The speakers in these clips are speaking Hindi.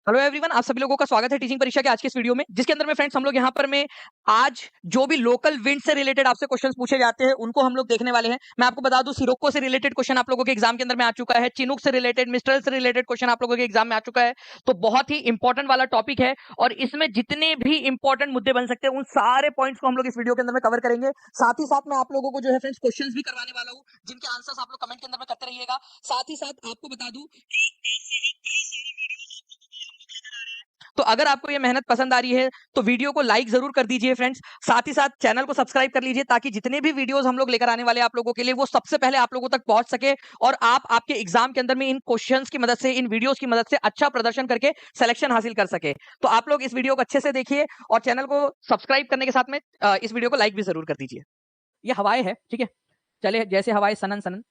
हेलो एवरीवन, आप सभी लोगों का स्वागत है टीचिंग परीक्षा के आज के इस वीडियो में, जिसके अंदर में फ्रेंड्स हम लोग यहाँ पर में आज जो भी लोकल विंड से रिलेटेड आपसे क्वेश्चंस पूछे जाते हैं उनको हम लोग देखने वाले हैं। मैं आपको बता दूं, सिरोक्को से रिलेटेड क्वेश्चन आप लोगों के एग्जाम के अंदर में आ चुका है, चिनूक से रिलेटेड, मिस्ट्रल से रिलेटेड क्वेश्चन आप लोगों के एग्जाम में आ चुका है। तो बहुत ही इंपॉर्टेंट वाला टॉपिक है और इसमें जितने भी इंपॉर्टेंट मुद्दे बन सकते हैं उन सारे पॉइंट्स को हम लोग इस वीडियो के अंदर में कवर करेंगे। साथ ही साथ मैं आप लोगों को जो है फ्रेंड्स क्वेश्चन भी करवाने वाला हूँ, जिनके आंसर्स आप लोग कमेंट के अंदर में करते रहिएगा। साथ ही साथ आपको बता दूं, तो अगर आपको ये मेहनत पसंद आ रही है तो वीडियो को लाइक जरूर कर दीजिए फ्रेंड्स। साथ ही साथ चैनल को सब्सक्राइब कर लीजिए ताकि जितने भी वीडियोस हम लोग लेकर आने वाले आप लोगों के लिए वो सबसे पहले आप लोगों तक पहुंच सके और आप आपके एग्जाम के अंदर में इन क्वेश्चंस की मदद से, इन वीडियोस की मदद से अच्छा प्रदर्शन करके सिलेक्शन हासिल कर सके। तो आप लोग इस वीडियो को अच्छे से देखिए और चैनल को सब्सक्राइब करने के साथ में इस वीडियो को लाइक भी जरूर कर दीजिए। ये हवाएं है, ठीक है, चले जैसे हवाएं सनन सनन।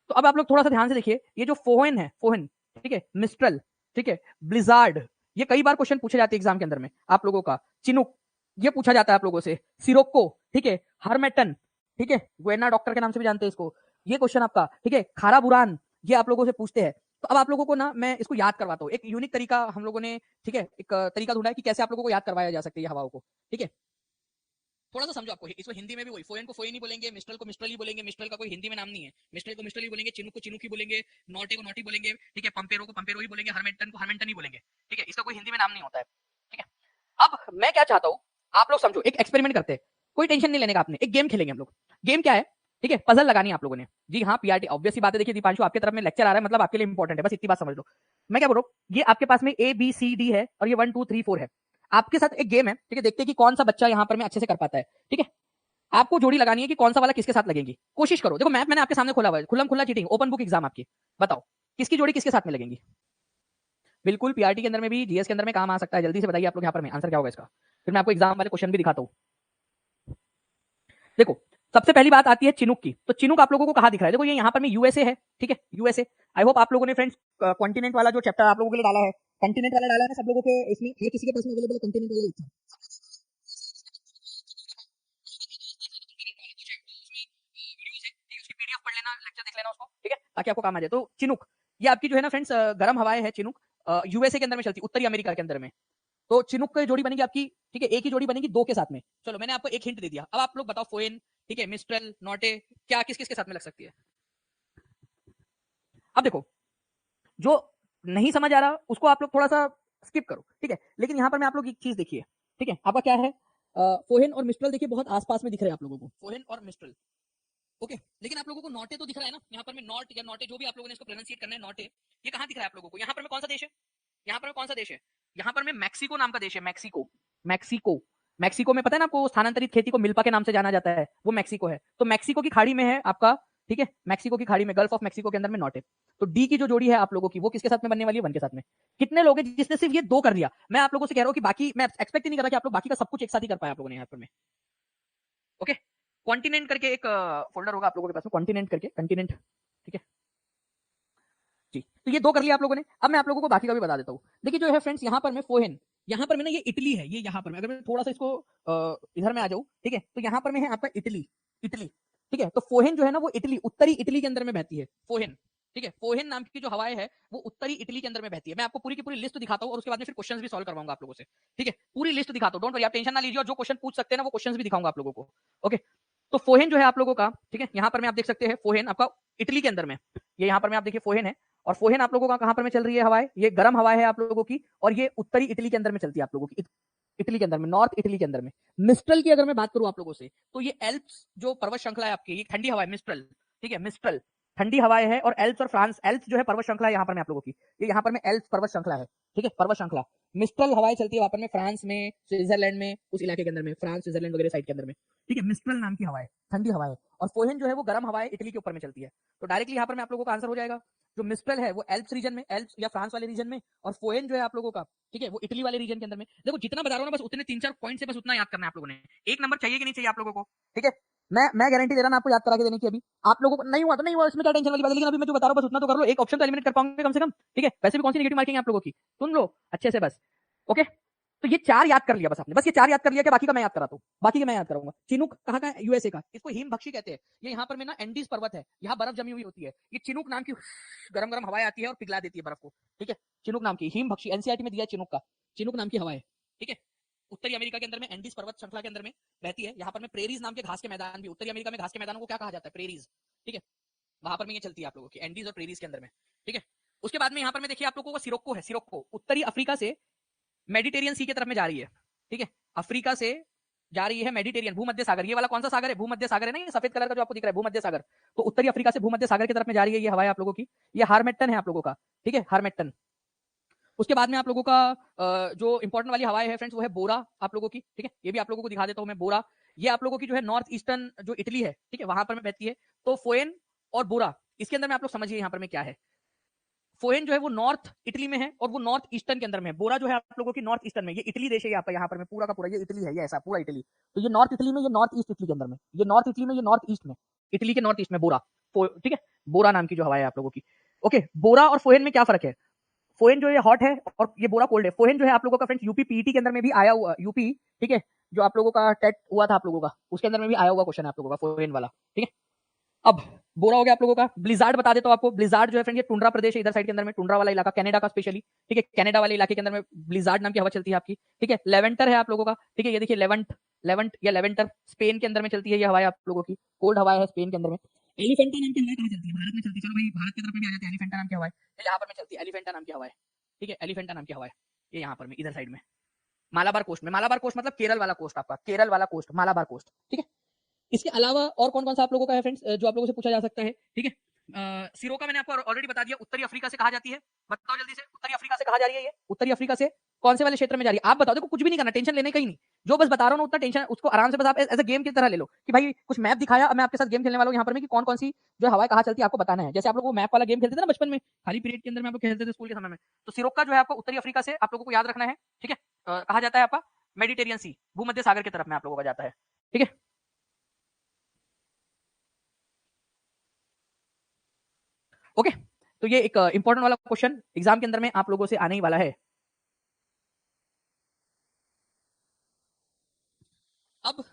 तो अब आप लोग थोड़ा सा ध्यान से देखिए, ये जो फोहन है, फोहन, ठीक है, मिस्ट्रल, ठीक है, ब्लिजार्ड, ये कई बार क्वेश्चन पूछे जाते हैं एग्जाम के अंदर में आप लोगों का। चिनुक, ये पूछा जाता है आप लोगों से। सिरोक्को, ठीक है, हरमेटन, ठीक है, गुएना डॉक्टर के नाम से भी जानते हैं इसको, ये क्वेश्चन आपका, ठीक है, खारा बुरान, ये आप लोगों से पूछते हैं। तो अब आप लोगों को ना मैं इसको याद करवाता हूँ, एक यूनिक तरीका हम लोगों ने, ठीक है, एक तरीका ढूंढा है कि कैसे आप लोगों को याद करवाया जा सकता है ये हवाओं को, ठीक है। थोड़ा सा समझो, आपको इसको हिंदी में भी वही, फोएन को फोएन ही बोलेंगे, मिस्ट्रल को मिस्ट्रल ही बोलेंगे, मिस्ट्रल का कोई हिंदी में नाम नहीं है, मिस्ट्रल को मिस्ट्रल ही बोलेंगे, चिनुक को चिनुक ही बोलेंगे, नॉटे को नॉटी बोलेंगे, ठीक है, पंपेरो को पंपेरो ही बोलेंगे, हरमेंटन को हरमेंटन ही बोलेंगे, ठीक है, इसका कोई हिंदी में नाम नहीं होता है, ठीक है। अब मैं क्या चाहता हूँ, आप लोग समझो, एक एक्सपेरिमेंट करते हैं, कोई टेंशन नहीं लेने का आपने, एक गेम खेलेंगे हम लोग। गेम क्या है, ठीक है, पजल लगानी है आप लोगों ने। जी हाँ, पीआरटी, ऑब्वियस सी बात है। देखिए दीपांशु, आपके तरफ में लेक्चर आ रहा है, मतलब आपके लिए इंपॉर्टेंट है, बस इतनी बात समझ लो। मैं क्या बोल रहा हूँ, ये आपके पास में ए बी सी डी है और ये 1 2 3 4 है। आपके साथ एक गेम है, ठीक है, देखते हैं कि कौन सा बच्चा यहाँ पर में अच्छे से कर पाता है, ठीक है। आपको जोड़ी लगानी है कि कौन सा वाला किसके साथ लगेगी। कोशिश करो, देखो मैप मैंने आपके सामने खोला हुआ है, खुल्लम खुल्ला चीटिंग, ओपन बुक एग्जाम आपकी। बताओ किसकी जोड़ी किसके साथ में लगेगी। बिल्कुल पीआरटी के अंदर में भी, जीएस के अंदर में काम आ सकता है। जल्दी से बताइए आप लोग यहाँ पर में आंसर क्या होगा इसका, फिर मैं आपको एग्जाम वाले क्वेश्चन भी दिखाता हूँ। देखो, सबसे पहली बात आती है चिनुक की। तो चिनुक आप लोगों को कहाँ दिख रहा है, देखो ये यहाँ पर में यूएसए है, ठीक है, यूएसए। आई होप आप लोगों ने फ्रेंड्स कॉन्टिनेंट वाला जो चैप्टर आप लोगों के लिए डाला है, कॉन्टिनेंट वाला डाला है ना सब लोगों के, इसमें हर किसी के पास में अवेलेबल कॉन्टिनेंट वाला लिखा है। पीडीएफ पढ़ लेना, लेक्चर देख लेना उसको, ठीक है, ताकि आपको काम आ जाए। तो चिनुक, ये आपकी जो है ना फ्रेंड्स, गर्म हवाएं है चिनुक, यूएसए के अंदर में चलती, उत्तरी अमेरिका के अंदर में। तो चिनुक की जोड़ी बनेगी आपकी, ठीक है, एक ही जोड़ी बनेगी दो के साथ में। चलो मैंने आपको एक हिंट दे दिया, अब आप लोग बताओ फोएन, ठीक है, मिस्ट्रल, नॉटे, क्या किस किस के साथ में लग सकती है। अब देखो, जो नहीं समझ आ रहा उसको आप लोग थोड़ा सा स्किप करो, ठीक है, लेकिन यहाँ पर मैं आप लोग एक चीज देखिए, ठीक है, आपका क्या है, फोहेन और मिस्ट्रल देखिए बहुत आसपास में दिख रहे हैं आप लोगों को, फोहेन और मिस्ट्रल, ओके। लेकिन आप लोगों को नॉटे तो दिख रहा है ना यहाँ पर में, नॉट या नॉटे जो भी आप लोगों ने इसको प्रोनाउंसिएट करना है, नॉटे, ये कहाँ दिख रहा है आप लोगों को, यहाँ पर में कौन सा देश है, यहाँ पर में कौन सा देश है, यहाँ पर में मैक्सिको नाम का देश है, मैक्सिको, मैक्सिको। मैक्सिको में पता है ना आपको, स्थानांतरित खेती को मिल्पा के नाम से जाना जाता है, वो मैक्सिको है। तो मैक्सिको की खाड़ी में है आपका, ठीक है, मैक्सिको की खाड़ी में, गल्फ ऑफ मैक्सिको के अंदर में नॉट है। तो डी की जो जोड़ी है आप लोगों की, वो किसके साथ में बनने वाली है, वन के साथ में। कितने लोग हैं जिसने सिर्फ ये दो कर दिया। मैं आप लोगों से कह रहा हूँ कि बाकी मैं एक्सपेक्ट ही नहीं कर रहा कि आप लोग बाकी का सब कुछ एक साथ ही कर पाए आप लोगों ने यहाँ पर में, ओके। कॉन्टिनेंट करके एक फोल्डर होगा आप लोगों के पास में, कॉन्टिनेंट करके, कंटिनेंट, ठीक है जी। तो ये दो कर लिया आप लोगों ने। अब मैं आप लोगों को बाकी का भी बता देता हूँ। देखिए जो है फ्रेंड्स, यहाँ पर मैं फोहेन, यहाँ पर मैं ना, ये इटली है, ये यहाँ पर मैं, अगर मैं थोड़ा सा इसको इधर में आ जाऊँ, ठीक है, तो यहाँ पर मैं है आपका इटली, इटली, ठीक है। तो फोहेन जो है ना वो इटली, उत्तरी इटली के अंदर में बहती है, फोहेन, ठीक है। फोहेन नाम की जो हवाएं है वो उत्तरी इटली के अंदर में बहती है। मैं आपको पूरी की पूरी लिस्ट दिखाता हूँ और उसके बाद में फिर क्वेश्चंस भी सॉल्व करवाऊंगा आप लोगों से, ठीक है, पूरी लिस्ट दिखाता हूँ, डोंट वरी, आप टेंशन ना लीजिए, और जो क्वेश्चन पूछ सकते हैं ना वो क्वेश्चंस भी दिखाऊंगा आप लोगों को, ओके। तो फोहेन जो है आप लोगों का, ठीक है, यहाँ पर में आप देख सकते हैं फोहेन आपका इटली के अंदर में, ये यहाँ पर में आप देखिए फोहेन है। और फोहेन आप लोगों का कहां पर में चल रही है हवाएं, ये गर्म हवाएं है आप लोगों की, और ये उत्तरी इटली के अंदर में चलती है आप लोगों की, इटली के अंदर में, नॉर्थ इटली के अंदर में। मिस्ट्रल की अगर मैं बात करूं आप लोगों से, तो ये एल्प्स जो पर्वत श्रृंखला है आपकी, ये ठंडी हवा है, मिस्ट्रल, ठीक है, मिस्ट्रल ठंडी हवाएं है। और एल्प्स और फ्रांस, एल्प्स जो है पर्वत श्रृंखला है यहाँ पर में आप लोगों की, ये यहाँ पर में एल्प्स पर्वत श्रृंखला है, ठीक है, पर्वत श्रृंखला। मिस्ट्रल हवाएं चलती है वहां पर में, फ्रांस में, स्विट्जरलैंड में, उस इलाके के अंदर में, फ्रांस स्विट्जरलैंड वगैरह साइड के अंदर में, ठीक है, मिस्ट्रल नाम की हवाएं, ठंडी हवाएं। और फोहेन जो है वो गर्म हवाएं इटली के ऊपर में चलती है। तो डायरेक्टली यहाँ पर मैं आप लोगों का आंसर हो जाएगा, जो मिस्ट्रल है वो एल्प्स रीजन में, एल्प्स या फ्रांस वाले रीजन में, और फोएन जो है आप लोगों का, ठीक है, वो इटली वाले रीजन के अंदर में। देखो जितना बता रहा हूं ना, बस उतने 3 4 पॉइंट से बस उतना याद करना है आप लोगों ने। एक नंबर चाहिए कि नहीं चाहिए आप लोगों को, ठीक है। मैं गारंटी दे रहा ना आपको याद करा के देने की। अभी आप लोगों को नहीं हुआ तो नहीं हुआ, इसमें क्या टेंशन वाली बात है, लेकिन अभी मैं जो बता रहा हूं बस उतना तो कर लो, एक ऑप्शन तो एलिमिनेट कर पाओगे कम से कम, ठीक है। वैसे भी कौन सी नेगेटिव मार्किंग है आप लोगों की, सुन लो अच्छे से बस, ओके। तो ये 4 याद कर लिया बस आपने, बस ये 4 याद कर लिया कि बाकी का मैं याद कराता हूँ, बाकी का मैं याद कराऊंगा। चिनूक कहाँ का है? यूएसए का। इसको हिमभक्षी कहते हैं। ये यहाँ पर में ना एंडीज पर्वत है, यहाँ बर्फ जमी हुई होती है। ये चिनूक नाम की गरम गरम हवाएं आती है और पिघला देती है बर्फ को, ठीक है। चिनूक नाम की हिमभक्षी, एनसीईआरटी में दिया है चिनूक का, चिनूक नाम की हवा है, ठीक है। उत्तरी अमेरिका के अंदर में एंडीज पर्वत श्रृंखला के अंदर में रहती है। यहाँ पर में प्रेरीज नाम के घास के मैदान भी, उत्तरी अमेरिका में घास के मैदानों को क्या कहा जाता है? प्रेरीज, ठीक है। वहां पर में ये चलती है आप लोगों की एंडीज और प्रेरीज के अंदर में, ठीक है। उसके बाद में यहाँ पर में देखिए आप लोगों को सिरोक्को है। सिरोक्को उत्तरी अफ्रीका से मेडिटेरियन सी की तरफ में जा रही है, ठीक है। अफ्रीका से जा रही है मेडिटेरियन, भूमध्य सागर। ये वाला कौन सा सागर है? भूमध्य सागर है ना, ये सफेद कलर का जो आपको दिख रहा है भूमध्य सागर। तो उत्तरी अफ्रीका से भूमध्य सागर की तरफ में जा रही है ये हवाएं आप लोगों की। ये हारमेट्टन है आप लोगों का, ठीक है, हारमेट्टन। उसके बाद में आप लोगों का जो इंपॉर्टेंट वाली हवाएं है फ्रेंड्स वो है बोरा आप लोगों की, ठीक है। ये भी आप लोगों को दिखा देता हूं मैं, बोरा। ये आप लोगों की जो है नॉर्थ ईस्टर्न जो इटली है, ठीक है, वहां पर में बहती है। तो फोएन और बोरा, इसके अंदर में आप लोग समझिए यहाँ पर में क्या है। फोएन जो है वो नॉर्थ इटली में है और वो नॉर्थ ईस्टर्न के अंदर में है। बोरा जो है आप लोगों की नॉर्थ ईस्टर्न में। ये इटली देश है आपका, यहाँ पर में पूरा का पूरा ये इटली है, ये ऐसा पूरा इटली। तो ये नॉर्थ इटली में, ये नॉर्थ ईस्ट इटली के अंदर में, ये नॉर्थ इटली में, ये नॉर्थ ईस्ट में, इटली के नॉर्थ ईस्ट में बोरा, ठीक है। बोरा नाम की जो हवा है आप लोगों की। ओके, बोरा और फोएन में क्या फर्क है? फोएन जो है हॉट है और ये बोरा कोल्ड है। फोएन जो है आप लोगों का फ्रेंड्स यूपी पीईटी के अंदर में भी आया हुआ, यूपी, ठीक है, जो आप लोगों का टेट हुआ था आप लोगों का, उसके अंदर में भी आया हुआ क्वेश्चन है आप लोगों का फोएन वाला, ठीक है। अब बोरा हो गया आप लोगों का। ब्लिजार्ड बता देता हूं आपको। ब्लिजार्ड जो है फ्रेंड ये टुंड्रा प्रदेश है, इधर साइड के अंदर में, टुंड्रा वाला इलाका, कनाडा का स्पेशली, ठीक है। कनाडा वाले इलाके के अंदर में ब्लिजार्ड नाम की हवा चलती है आपकी, ठीक है। लेवेंटर है आप लोगों का, ठीक है। ये देखिए लेवेंट, लेवेंट या लेवेंटर स्पेन के अंदर में चलती है ये हवा आप लोगों की, कोल्ड हवा है स्पेन के अंदर में। एलिफेंटा नाम की हवा कहां चलती है? भारत में चलती है। चलो भाई भारत की तरफ में भी आ जाते हैं। एलिफेंटा नाम की हवा यहाँ पर में चलती है, एलिफेंटा नाम की हवा, ठीक है। एलिफेंटा नाम की हवा ये यहाँ पर में इधर साइड में मालाबार कोस्ट में। मालाबार कोस्ट मतलब केरल वाला कोस्ट आपका, केरल वाला कोस्ट, मालाबार कोस्ट, ठीक है। इसके अलावा और कौन कौन सा आप लोगों का है फ्रेंड्स जो आप लोगों से पूछा जा सकता है, ठीक है। सिरोका मैंने आपको ऑलरेडी बता दिया, उत्तरी अफ्रीका से कहा जाती है। बताओ जल्दी से, उत्तरी अफ्रीका से कहा जा रही है ये? उत्तरी अफ्रीका से कौन से वाले क्षेत्र में जा रही है? आप बताओ, देखो कुछ भी नहीं करना, टेंशन लेने का ही नहीं। जो बस बता रहा हूँ ना उतना टेंशन उसको आराम से बस आप एज अ गेम की तरह ले लो कि भाई कुछ मैप दिखाया, मैं आपके साथ गेम खेलने वाला हूँ यहाँ पर में कि कौन कौन सी जो हवाएं कहाँ चलती है आपको बताना है। जैसे आप लोग वो मैप वाला गेम खेलते थे ना बचपन में, खाली पीरियड के अंदर में आप लोग खेलते थे स्कूल के समय में। तो सिरोका जो है आपको उत्तरी अफ्रीका से आप लोगों को याद रखना है, ठीक है। कहा जाता है आपका मेडिटेरियन सी, भूमध्य सागर की तरफ में आप लोगों का जाता है, ठीक है। ओके, तो ये एक इंपॉर्टेंट वाला क्वेश्चन एग्जाम के अंदर में आप लोगों से आने ही वाला है। अब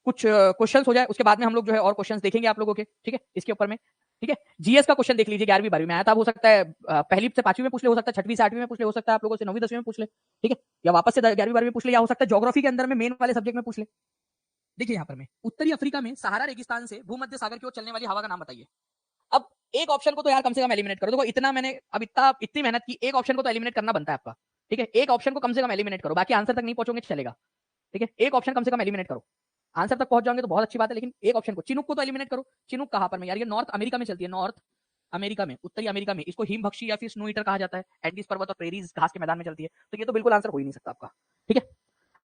कुछ क्वेश्चंस हो जाए उसके बाद में हम लोग जो है और क्वेश्चंस देखेंगे आप लोगों के, ठीक है, इसके ऊपर में, ठीक है। जीएस का क्वेश्चन देख लीजिए, 11वीं 12वीं में आया था। हो सकता है पहली से 5वीं में पूछ ले, हो सकता है 6वीं से 8वीं में पूछ ले, हो सकता है आप लोगों से 9वीं 10वीं में पूछ ले, ठीक है, या वापस से 11वीं 12वीं में पूछ ले, या हो सकता है ज्योग्राफी के अंदर में मेन वाले सब्जेक्ट में पूछ ले। देखिए यहाँ पर में उत्तरी अफ्रीका में सहारा रेगिस्तान से भूमध्य सागर की ओर चलने वाली हवा का नाम बताइए। अब एक ऑप्शन को तो यार कम से कम एलिमिनेट करो। देखो इतना मैंने अब इतनी मेहनत की, एक ऑप्शन को तो एलिमिनेट करना बनता है आपका, ठीक है। एक ऑप्शन को कम से कम एलिमिनेट करो, बाकी आंसर तक नहीं पहुंचोगे चलेगा, ठीक है। एक ऑप्शन कम से कम एलिमिनेट करो, आंसर तक पहुंच जाओगे तो बहुत अच्छी बात है, लेकिन एक ऑप्शन को, चिनुक को तो एलिमिनेट करो। चिनुक कहां पर में यार? ये नॉर्थ अमेरिका में चलती है, नॉर्थ अमेरिका में, उत्तरी अमेरिका में। इसको हिमभक्षी या फिर स्नो ईटर कहा जाता है। एंडीज पर्वत और प्रेरीज घास के मैदान में चलती है, तो ये तो बिल्कुल आंसर हो ही नहीं सकता आपका, ठीक है।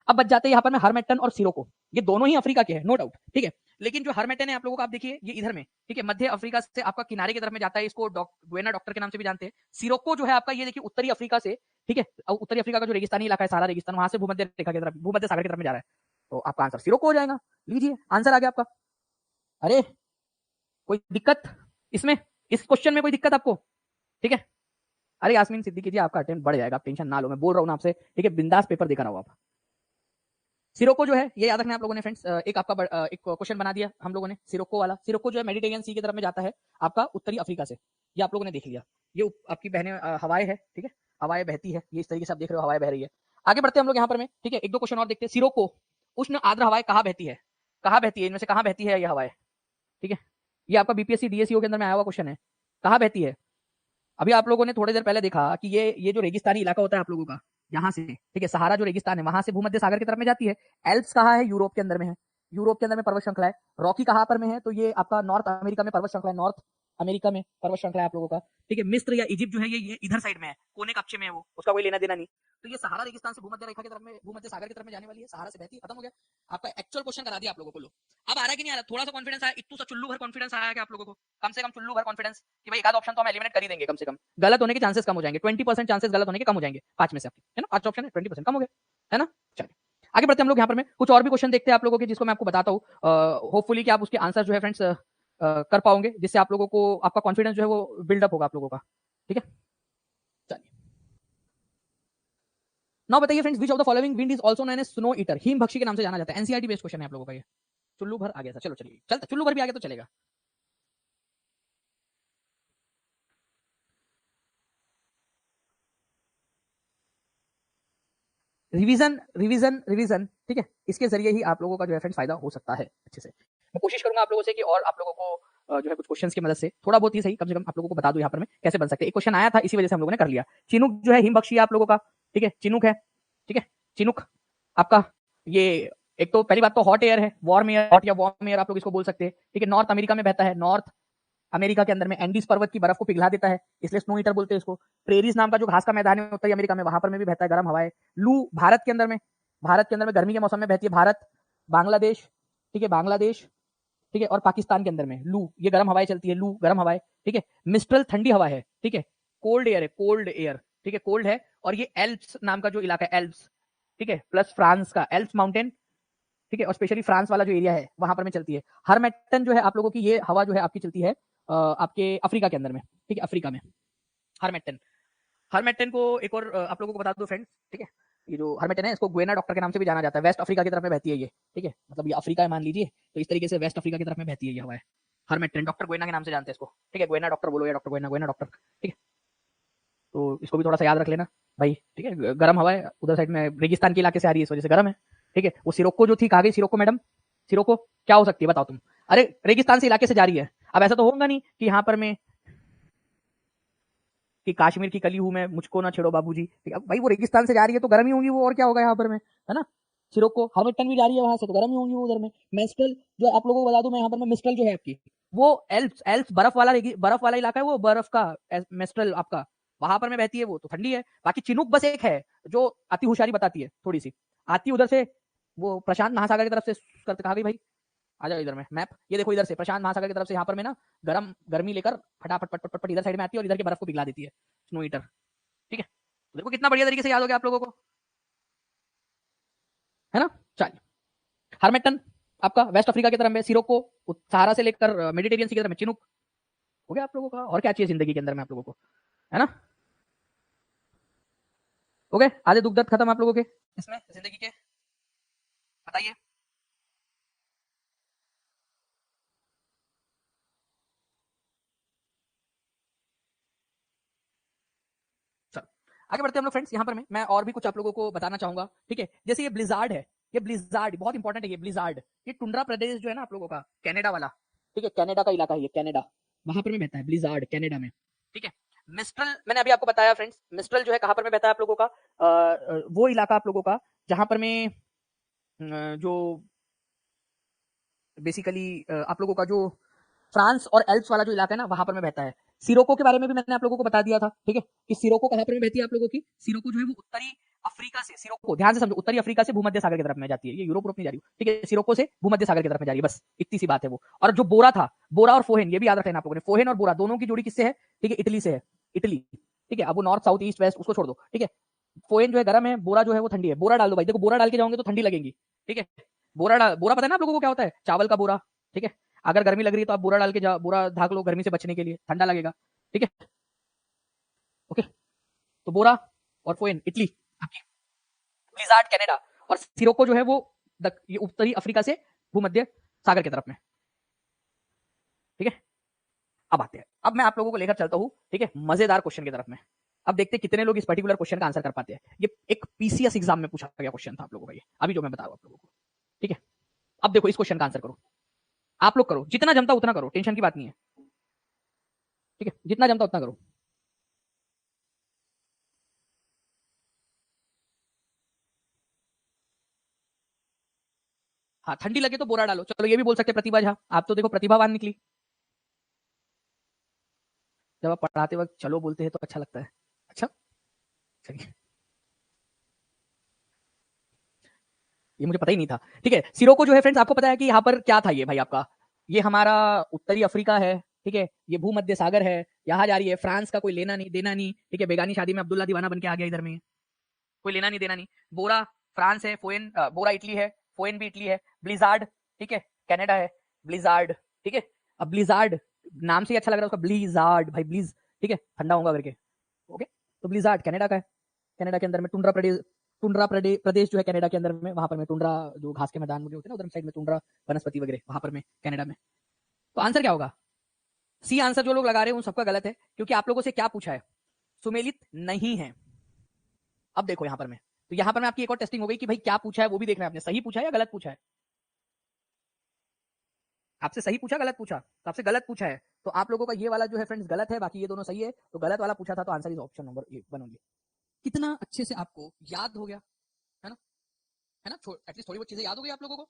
अब बच जाते हैं यहाँ पर में हरमेटन और सिरोको। ये दोनों ही अफ्रीका के हैं, नो डाउट, ठीक है। लेकिन जो हरमेटन है आप लोगों का, आप देखिए ये इधर में, ठीक है, मध्य अफ्रीका से आपका किनारे की तरफ में जाता है। इसको गुएना डॉक्टर के नाम से भी जानते हैं। सिरोको जो है आपका, ये देखिए उत्तरी अफ्रीका से, ठीक है, उत्तरी अफ्रीका का जो रेगिस्तानी इलाका है, सारा रेगिस्तान, वहां से भूमध्य रेखा की तरफ, भूमध्य सागर की तरफ में जा रहा है। तो आपका आंसर सिरोको हो जाएगा। लीजिए आंसर आ गया आपका। अरे कोई दिक्कत इसमें, इस क्वेश्चन में कोई दिक्कत आपको? ठीक है। अरे यास्मीन सिद्दीकी जी आपका अटेम्प्ट बढ़ जाएगा, आप टेंशन ना लो, मैं बोल रहा हूँ ना आपसे, ठीक है, बिंदास पेपर देकर आओ आप। सिरोको जो है ये याद रखना आप लोगों ने फ्रेंड्स, एक आपका एक क्वेश्चन बना दिया हम लोगों ने सिरोको वाला। सिरोको जो है मेडिटेरियन सी की तरफ में जाता है आपका उत्तरी अफ्रीका से, ये आप लोगों ने देख लिया। ये आपकी बहने हवाएं है, ठीक है, हवाएं बहती है, ये इस तरीके से आप देख रहे हो हवाएं बह रही है। आगे बढ़ते हैं हम लोग यहाँ पर में, ठीक है, एक दो क्वेश्चन और देखते हैं। सिरोको उष्ण आर्द्र हवाएं कहाँ बहती है? कहाँ बहती है इनमें से, कहाँ बहती है ये हवाएं? ठीक है, ये आपका बीपीएससी डीएससीओ के अंदर में आया हुआ क्वेश्चन है, कहाँ बहती है? अभी आप लोगों ने थोड़ी देर पहले देखा कि ये जो रेगिस्तानी इलाका होता है आप लोगों का, यहाँ से, ठीक है, सहारा जो रेगिस्तान है वहां से भूमध्य सागर की तरफ में जाती है। एल्प्स कहाँ है? यूरोप के अंदर में है, यूरोप के अंदर में पर्वत श्रृंखला है। रॉकी कहाँ पर में है? तो ये आपका नॉर्थ अमेरिका में पर्वत श्रृंखला है, नॉर्थ अमेरिका में पर्वत श्रृंखला है आप लोगों का, ठीक है। मिस्र या इजिप्ट जो है ये इधर साइड में है, कोने कक्षे में है वो, उसका कोई लेना देना नहीं। तो ये सहारा रेगिस्तान से भूमध्य रेखा की तरफ में, भूमध्य सागर की तरफ में जाने वाली है, सहारा से बहती, खत्म हो गया। आपका एक्चुअल क्वेश्चन करा दिया आप लोगों को। लो अब आ रहा है कि नहीं आ रहा? थोड़ा सा कॉन्फिडेंस आया, इतू सा चुल्लू भर कॉन्फिडेंस आया कि आप लोगों को, कम से कम चुल्लू भर कॉन्फिडेंस कि भाई एक आध ऑप्शन तो हम एलिमिनेट कर ही देंगे कम से कम। गलत होने के चांसेस कम हो जाएंगे, 20% चांसेस गलत होने के कम हो जाएंगे 5 में से आपके, है ना। 5 ऑप्शन है, 20% कम हो गया, है ना। चलिए आगे बढ़ते हैं हम लोग यहाँ पर में, कुछ और भी क्वेश्चन देखते हैं आप लोगों के, जिसको मैं आपको बताता हूँ। होपफुली कि आप उसके आंसर जो है फ्रेंड्स कर पाओगे, जिससे आप लोगों को आपका कॉन्फिडेंस जो है वो बिल्डअप होगा आप लोगों का, ठीक है। चलिए नाउ बताइए friends, which of the following wind is also known as snow eater, हिम भक्षी के नाम से जाना जाता है। एनसीईआरटी बेस्ड क्वेश्चन है आप लोगों का ये। चुल्लू भर आ गया था, चलो चलिए चलता, चुल्लू भर भी आ गया तो चलेगा। रिवीजन रिवीजन रिवीजन, ठीक है, इसके जरिए ही आप लोगों का जो है फ्रेंड्स फायदा हो सकता है अच्छे से। मैं कोशिश करूंगा आप लोगों से कि और आप लोगों को जो है कुछ क्वेश्चंस की मदद से थोड़ा बहुत ही सही, कम से कम आप लोगों को बता दूं यहाँ पर मैं कैसे बन सकते हैं। एक क्वेश्चन आया था, इसी वजह से हम लोगों ने कर लिया। चिनुक जो है हिमबक्षी है आप लोगों का, ठीक है, चिनुक है, ठीक है, चिनुक आपका ये एक तो पहली बात तो हॉट एयर है, वार्म एयर, हॉट या वार्म एयर आप लोग इसको बोल सकते हैं, ठीक है। नॉर्थ अमेरिका में बहता है, नॉर्थ अमेरिका के अंदर में एंडीज पर्वत की बर्फ को पिघला देता है, इसलिए स्नो ईटर बोलते हैं इसको। प्रेरीज नाम का जो घास का मैदान है उत्तरी अमेरिका में, वहां पर में भी बहता है, गर्म हवाएं। लू भारत के अंदर में, भारत के अंदर में गर्मी के मौसम में बहती है, भारत, बांग्लादेश, ठीक है, बांग्लादेश, ठीक है, और पाकिस्तान के अंदर में लू, ये गर्म हवाएं चलती है, लू गर्म हवाएं, ठीक है। मिस्ट्रल ठंडी हवा है, ठीक है, कोल्ड एयर है, कोल्ड एयर, ठीक है, कोल्ड है। और ये एल्प्स नाम का जो इलाका है, एल्प्स, ठीक है, प्लस फ्रांस का एल्प्स माउंटेन, ठीक है, और स्पेशली फ्रांस वाला जो एरिया है वहां पर में चलती है। हरमेटन जो है आप लोगों की ये हवा जो है आपकी चलती है आपके अफ्रीका के अंदर में, ठीक है, अफ्रीका में हरमेटन। हरमेटन को एक और आप लोगों को बता दो फ्रेंड्स, ठीक है, ये जो हरमेटन है इसको गुएना डॉक्टर के नाम से भी जाना जाता है, वेस्ट अफ्रीका की तरफ में बहती है ये, ठीक है, मतलब ये अफ्रीका है मान लीजिए, तो इस तरीके से वेस्ट अफ्रीका की तरफ में बहती है ये हवा है। हरमेटन डॉक्टर गुएना के नाम से जानते हैं इसको, ठीक है, गुएना डॉक्टर बोलो या डॉक्टर गुएना, गुएना डॉक्टर, ठीक है। तो इसको भी थोड़ा सा याद रख लेना भाई, ठीक है। गर्म हवा है, उधर साइड में रेगिस्तान के इलाके से आ रही है, इस वजह से गर्म है, ठीक है। वो सिरोको जो थी, कहा गई सिरोको मैडम, सिरोको क्या हो सकती है बताओ तुम? अरे रेगिस्तान से इलाके से जा रही है, अब ऐसा तो होगा नहीं कि यहाँ पर मैं कि कश्मीर की कली हूं मैं, मुझको ना छेड़ो बाबूजी, ठीक है भाई, वो रेगिस्तान से जा रही है तो गर्म ही होंगी वो, और क्या होगा यहाँ पर में, है ना। सिरोको हरमिटन भी जा रही है वहां से, तो गर्म ही होंगी वो उधर में। मेस्ट्रल जो आप लोगों को बता दूं मैं यहाँ पर में, मिस्ट्रल जो है आपकी वो एल्प्स, एल्प्स बर्फ वाला इलाका है वो, बर्फ का मेस्ट्रल आपका वहां पर में बहती है, वो तो ठंडी है। बाकी चिनुक बस एक है जो अति होशियारी बताती है, थोड़ी सी आती है उधर से, वो प्रशांत महासागर की तरफ से करते, कहा गई भाई आ जाओ इधर में मैप, ये देखो इधर से प्रशांत महासागर की तरफ से यहाँ पर में ना गर्मी लेकर फटाफट पट पट पट पट इधर साइड में आती है और इधर की बर्फ को पिघला देती है, स्नो ईटर, ठीक है। तो देखो कितना बढ़िया तरीके से याद हो गया आप लोगों को, है ना। चलिए, हरमेटन आपका वेस्ट अफ्रीका की तरफ में, सिरोको सहारा से लेकर मेडिटेरियन सी की तरफ में, चिनुक हो गया आप लोगों का। और क्या चाहिए जिंदगी के अंदर में आप लोगों को, है ना। हो गए आधे दुख दर्द खत्म आप लोगों के इसमें जिंदगी के, बताइए। चलो आगे बढ़ते हैं हम लोग फ्रेंड्स। यहाँ पर मैं और भी कुछ आप लोगों को बताना चाहूंगा, ठीक है। जैसे ये ब्लिजार्ड है, ये ब्लिजार्ड बहुत इंपॉर्टेंट है, ये ब्लिजार्ड, ये टुंड्रा प्रदेश जो है ना आप लोगों का, कनाडा वाला, ठीक है, कनाडा का इलाका है ये, कनाडा, वहां पर में बहता है ब्लिजार्ड, कनाडा में, ठीक है। मिस्ट्रल मैंने अभी आपको बताया फ्रेंड्स, मिस्ट्रल जो है कहां पर में बहता है आप लोगों का, वो इलाका आप लोगों का जहां पर में जो बेसिकली आप लोगों का जो फ्रांस और एल्प्स वाला जो इलाका है ना वहां पर में बहता है। सिरोको के बारे में भी मैंने आप लोगों को बता दिया था, ठीक है, कि सिरोको कहां पर में बहती है आप लोगों की, सिरोको जो है वो उत्तरी अफ्रीका से, सिरोको ध्यान से समझो, उत्तरी अफ्रीका से भूमध्य सागर की तरफ में जाती है, ये यूरोप नहीं जा रही, ठीक है, सिरोको से भूमध्य सागर की तरफ में जा रही है, बस इतनी सी बात है वो। और जो बोरा था, बोरा और फोहेन, ये भी याद रखना आप लोगों ने, फोहेन और बोरा दोनों की जोड़ी किससे है, ठीक है, इटली से है, इटली, ठीक है। अब वो नॉर्थ साउथ ईस्ट वेस्ट उसको छोड़ दो, ठीक है। फोहेन जो है गर्म है, बोरा जो है वो ठंडी है, बोरा डाल दो भाई, देखो बोरा डाल के जाओगे तो ठंडी लगेगी, ठीक है। बोरा पता है ना आप लोगों को क्या होता है, चावल का बोरा, ठीक है। अगर गर्मी लग रही है तो आप बोरा डाल के जाओ, बोरा ढाक लो गर्मी से बचने के लिए, ठंडा लगेगा, ठीक है, ओके। तो बोरा और फोइन इटली आपकी, ब्लिजार्ड कनाडा, और सिरोको जो है वो ये उत्तरी अफ्रीका से भूमध्य सागर की तरफ में, ठीक है। अब आते हैं, अब मैं आप लोगों को लेकर चलता हूं, ठीक है, मजेदार क्वेश्चन की तरफ में। अब देखते हैं कितने लोग इस पर्टिकुलर क्वेश्चन का आंसर कर पाते हैं। ये एक पीसीएस एग्जाम में पूछा गया क्वेश्चन था आप लोगों का, ये अभी जो मैं बता रहा हूं आप लोगों को, ठीक है। अब देखो इस क्वेश्चन का आंसर करो, आप लोग करो, जितना जमता उतना करो, टेंशन की बात नहीं है, ठीक है, जितना जमता उतना करो। हाँ ठंडी लगे तो बोरा डालो, चलो ये भी बोल सकते हैं प्रतिभा झा, आप तो देखो प्रतिभावान निकली, जब आप पढ़ाते वक्त चलो बोलते हैं तो अच्छा लगता है। अच्छा चलिए, ये मुझे पता ही नहीं था, ठीक है। सिरोको जो है फ्रेंड्स आपको पता है कि यहाँ पर क्या था ये भाई आपका, ये हमारा उत्तरी अफ्रीका है, ठीक है, ये भूमध्य सागर है, यहाँ जा रही है, फ्रांस का कोई लेना नहीं देना नहीं, ठीक है, बेगानी शादी में अब्दुल्ला दीवाना बन के आ गया इधर में, कोई लेना नहीं देना नहीं। बोरा फ्रांस है, फोएन बोरा इटली है, फोएन भी इटली है, ब्लिजार्ड, ठीक है, कनाडा है, ब्लिजार्ड, ठीक है। अब ब्लिजार्ड नाम से ही अच्छा लग रहा है उसका, ब्लिजार्ड भाई, ब्लिज, ठीक है, ठंडा होगा करके, ओके। तो ब्लिजार्ड कनाडा का है, कनाडा के अंदर में टुंड्रा प्रदेश, टुंड्रा प्रदेश जो है कनाडा के अंदर में, वहां पर में टुंड्रा जो घास के मैदान होते हैं ना उधर साइड में टुंड्रा वनस्पति वगैरह वहां पर में कनाडा में। तो आंसर क्या होगा? सी आंसर जो लोग लगा रहे हैं उन सबका गलत है, क्योंकि आप लोगों से क्या पूछा है? सुमेलित नहीं है। अब देखो यहां पर में, तो यहां पर में आपकी एक और टेस्टिंग हो गई कि भाई क्या पूछा है वो भी देखना है आपने, सही पूछा है या गलत पूछा है। आपसे सही पूछा गलत पूछा? तो आपसे गलत पूछा है, तो आप लोगों का ये वाला जो है फ्रेंड्स गलत है, बाकी ये दोनों सही है। तो गलत वाला पूछा था, तो answer is option number 1 only. कितना अच्छे से आपको याद हो गया है ना, है ना, एटलीस्ट थोड़ी बहुत चीजें याद हो गई आप लोगों को।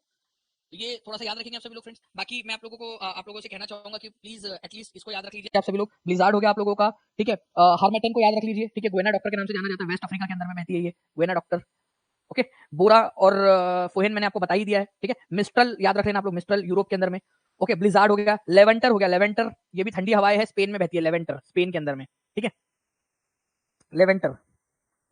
तो ये थोड़ा सा याद रखेंगे आप सभी लोग फ्रेंड्स। बाकी मैं आप लोगों से कहना चाहूंगा कि प्लीज एटलीस्ट इसको याद रख लीजिए आप सभी लोग। ब्लिजार्ड हो गया आप लोगों का, ठीक है। हार्मेटन को याद रख लीजिए, ठीक है, गुएना डॉक्टर के नाम से जाना जाता है, वेस्ट अफ्रीका के अंदर में रहती है ये गुएना डॉक्टर। ओके, बोरा और फोहेन मैंने आपको बता ही दिया है, ठीक है। मिस्ट्रल याद रख लेना आप लोग, मिस्ट्रल यूरोप के अंदर में। ओके, ब्लिजार्ड हो गया, लेवेंटर हो गया, लेवेंटर ये भी ठंडी हवाएं है, स्पेन में बहती है लेवेंटर, स्पेन के अंदर में, ठीक है, लेवेंटर।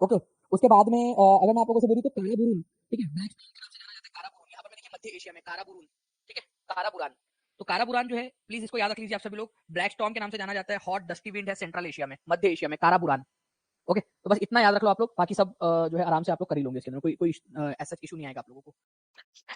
ओके, उसके बाद में अगर मैं आप लोगों से बोलूं तो काराबुरुन, ठीक है, ब्लैक स्टोन के नाम से जाना जाता है काराबुरुन, यहाँ पर मैंने देखिए मध्य एशिया में काराबुरुन, ठीक है, काराबुरान। तो काराबुरान जो है प्लीज इसको याद रख लीजिए आप सभी लोग। ब्लैक स्टॉर्म के नाम से जाना जाता है, हॉट डस्टी विंड है सेंट्रल एशिया में, मध्य एशिया में काराबुरान। ओके, तो बस इतना याद रख लो आप लोग, बाकी सब जो है आराम से आप लोग कर ही लोगे, इसके अंदर कोई ऐसा इशू नहीं आएगा आप लोगों को।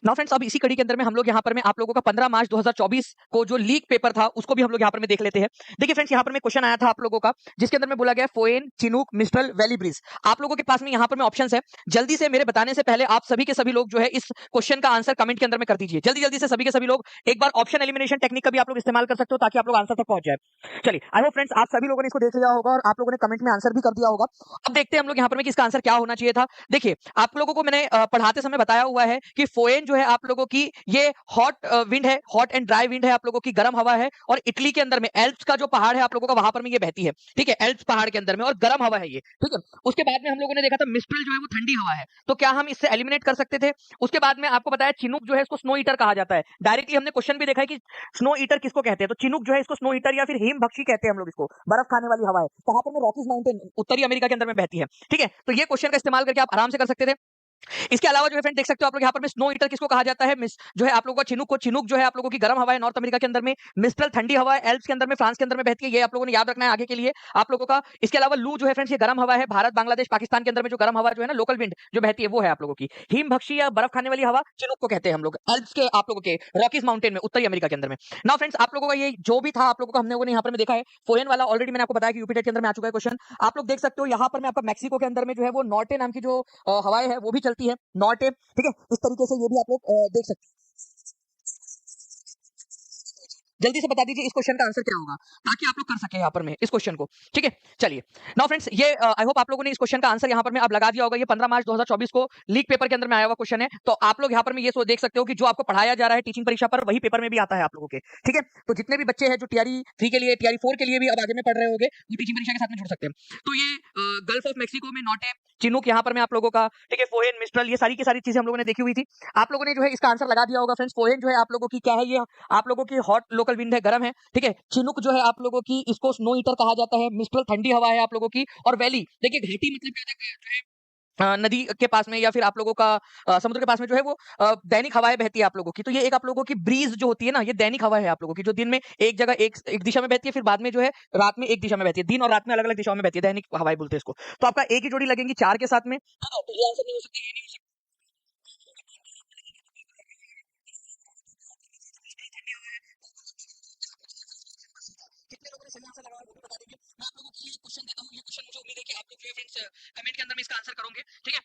नाउ फ्रेंड्स, अब इसी कड़ी के अंदर में हम लोग यहाँ पर में आप लोगों का 15 मार्च 2024 को जो लीक पेपर था उसको भी हम लोग यहाँ पर में देख लेते हैं। देखिए फ्रेंड्स, यहाँ पर में क्वेश्चन आया था आप लोगों का, जिसके अंदर में बोला गया फोएन, चिनूक, मिस्ट्रल, वैली ब्रीज। आप लोगों के पास में यहाँ पर में ऑप्शंस है। जल्दी से मेरे बताने से पहले आप सभी के सभी लोग जो है इस क्वेश्चन का आंसर कमेंट के अंदर में कर दीजिए, जल्दी जल्दी से सभी के सभी लोग। एक बार ऑप्शन एलिमिनेशन टेक्निक का भी आप लोग इस्तेमाल कर सकते हो ताकि आप लोग आंसर तक पहुंच जाए। चलिए, आई होप फ्रेंड्स आप सभी लोगों ने इसको देख लिया होगा और आप लोगों ने कमेंट में आंसर भी कर दिया होगा। अब देखते हैं हम लोग यहाँ पर में कि इसका आंसर क्या होना चाहिए था। देखिए, आप लोगों को मैंने पढ़ाते समय बताया हुआ है कि फोएन जो है आप लोगों की ये हॉट विंड है, हॉट एंड ड्राई विंड है, आप लोगों की गर्म हवा है, और इटली के अंदर में एल्प्स का जो पहाड़ है आप लोगों का वहां पर में ये बहती है, ठीक है, एल्प्स पहाड़ के अंदर में, और गर्म हवा है ये, ठीक है। उसके बाद में हम लोगों ने देखा था मिस्ट्रल जो है वो ठंडी हवा है, तो क्या हम इससे एलिमिनेट कर सकते थे? उसके बाद में आपको बताया चिनूक जो है इसको स्नो ईटर कहा जाता है। डायरेक्टली हमने क्वेश्चन भी देखा है कि स्नो ईटर किसको कहते हैं, तो चिनूक जो है इसको स्नो ईटर या फिर हिम भक्षी कहते हैं हम लोग इसको, बर्फ खाने वाली हवा है, कहां पर में रॉकीज माउंटेन उत्तरी अमेरिका के अंदर में बहती है, ठीक है। तो ये क्वेश्चन का इस्तेमाल करके आप आराम से कर सकते थे। इसके अलावा जो है फ्रेंड देख सकते हो आप लोग यहाँ पर में स्नो ईटर किसको कहा जाता है, जो है आप लोगों को चिनूक जो है आप लोगों की गर्म हवा है नॉर्थ अमेरिका के अंदर में, मिस्ट्रल ठंडी हवा है एल्प्स के अंदर में, फ्रांस के अंदर में बहती है, ये आप लोगों ने याद रखना है आगे के लिए आप लोगों का। इसके अलावा लू जो है फ्रेंड्स ये गर्म हवा है, भारत बांग्लादेश पाकिस्तान के अंदर में जो गर्म हवा जो है ना लोकल विंड जो बहती है वो है आप लोगों की। हिम भक्षी या बर्फ खाने वाली हवा चिनूक को कहते हैं हम लोग, एल्प्स के आप लोगों के रॉकीज माउंटेन में उत्तरी अमेरिका के अंदर में। नाउ फ्रेंड्स आप लोगों का ये जो भी था आप लोगों को हमने यहाँ पर में देखा है, फोएन वाला ऑलरेडी मैंने आपको बताया कि यूपी टेट के अंदर में आ चुका है क्वेश्चन। आप लोग देख सकते हो यहाँ पर में आपका मैक्सिको के अंदर में जो है वो नॉर्टे नाम की जो हवाएं है वो भी चलती है, नॉर्टे, ठीक है। इस तरीके से ये भी आप लोग देख सकते हैं। जल्दी से बता दीजिए इस क्वेश्चन का आंसर क्या होगा, ताकि आप लोग कर सके यहाँ पर में इस क्वेश्चन को, ठीक है। चलिए नाउ फ्रेंड्स, ये आई होप आप लोगों ने इस क्वेश्चन का आंसर यहाँ पर में अब लगा दिया होगा। ये 15 मार्च 2024 को लीक पेपर के अंदर में आया हुआ क्वेश्चन है, तो आप लोग यहाँ पर में ये देख सकते हो कि जो आपको पढ़ाया जा रहा है टीचिंग परीक्षा पर, वही पेपर में भी आता है आप लोगों के, ठीक है। तो जितने भी बच्चे हैं जो टीआरई 3 के लिए, टीआरई 4 के लिए भी अब आगे में पढ़ रहे होंगे, वो टीचिंग परीक्षा के साथ में जुड़ सकते हैं। तो ये गल्फ ऑफ मैक्सिको में नॉटे, चिनूक यहाँ पर में आप लोगों का, ठीक है, फोएन, मिस्ट्रल, ये सारी की सारी चीजें हम लोगों ने देखी हुई थी। आप लोगों ने जो है इसका आंसर लगा दिया होगा फ्रेंड्स। फोएन जो है आप लोगों की क्या है, ये आप लोगों की हॉट लोकल विंड है, गर्म है, ठीक है। चिनूक जो है आप लोगों की इसको स्नो ईटर कहा जाता है, मिस्ट्रल ठंडी हवा है आप लोगों की, और वैली देखिए घाटी मतलब क्या होता है, जो है नदी के पास में या फिर आप लोगों का समुद्र के पास में जो है वो दैनिक हवाएं बहती है आप लोगों की। तो ये एक आप लोगों की ब्रीज जो होती है ना, ये दैनिक हवा है आप लोगों की, जो दिन में एक जगह एक दिशा में बहती है, फिर बाद में जो है रात में एक दिशा में बहती है, दिन और रात में अलग अलग दिशाओं में बहती है, दैनिक हवाएं बोलते हैं इसको। तो आपका एक ही जोड़ी लगेंगी 4 के साथ में, तो ये आंसर नहीं हो सकता, ये नहीं हो सकता। कितने लोगों ने सही आंसर लगाया वो भी बता दीजिए। मैं आप लोगों को ये क्वेश्चन देता हूँ, ये क्वेश्चन मुझे उम्मीद है कि आप लोग जो है फ्रेंड्स कमेंट के अंदर में इसका आंसर करोगे, ठीक है।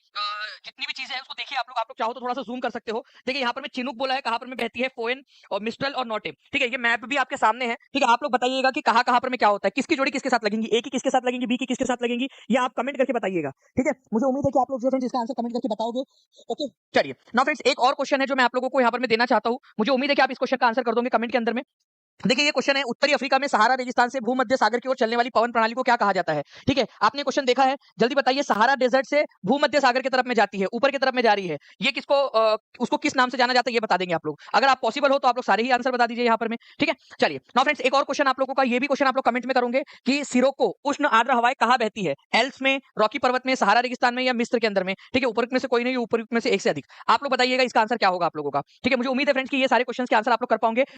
जितनी भी चीजें हैं उसको देखिए आप लोग चाहो तो थोड़ा सा जूम कर सकते हो। देखिए यहाँ पर मैं चिनूक बोला है, कहाँ पर में बहती है, फोएन और मिस्ट्रल और नॉटे, ठीक है। ये मैप भी आपके सामने है, ठीक है। आप लोग बताइएगा कि कहाँ कहाँ पर में क्या होता है, किसकी जोड़ी किसके साथ लगेंगी, ए की किसके साथ लगेंगी, बी की किसके साथ लगेंगी, ये आप कमेंट करके बताइएगा, ठीक है। मुझे उम्मीद है कि आप लोग जो फ्रेंड्स इसका आंसर कमेंट करके बताओगे, ओके। चलिए नाउ फ्रेंड्स, एक और क्वेश्चन है जो मैं आप लोगों को यहाँ पर मैं देना चाहता हूँ। मुझे उम्मीद है कि आप इस क्वेश्चन का आंसर कर दोगे कमेंट के अंदर में। देखिए ये क्वेश्चन है, उत्तरी अफ्रीका में सहारा रेगिस्तान से भूमध्य सागर की ओर चलने वाली पवन प्रणाली को क्या कहा जाता है, ठीक है। आपने क्वेश्चन देखा है, जल्दी बताइए। सहारा डेजर्ट से भूमध्य सागर की तरफ में जाती है, ऊपर की तरफ में जा रही है, ये किसको उसको किस नाम से जाना जाता है ये बता देंगे आप लोग। अगर आप पॉसिबल हो तो आप लोग सारे ही आंसर बता दीजिए यहाँ पर में, ठीक है। चलिए नाउ फ्रेंड्स, एक और क्वेश्चन आप लोगों का, ये भी क्वेश्चन आप लोग कमेंट में करोगे कि सिरोको उष्ण आर्द्र हवाएं कहाँ बहती है, एल्प्स में, रॉकी पर्वत में, सहारा रेगिस्तान में, या मिस्र के अंदर में, ठीक है। ऊपर में से कोई नहीं, ऊपर में से एक से अधिक। आप लोग बताइएगा इसका आंसर क्या होगा आप लोगों का, ठीक है। मुझे उम्मीद है फ्रेंड्स कि ये सारे क्वेश्चन के आंसर आप लोग कर पाओगे।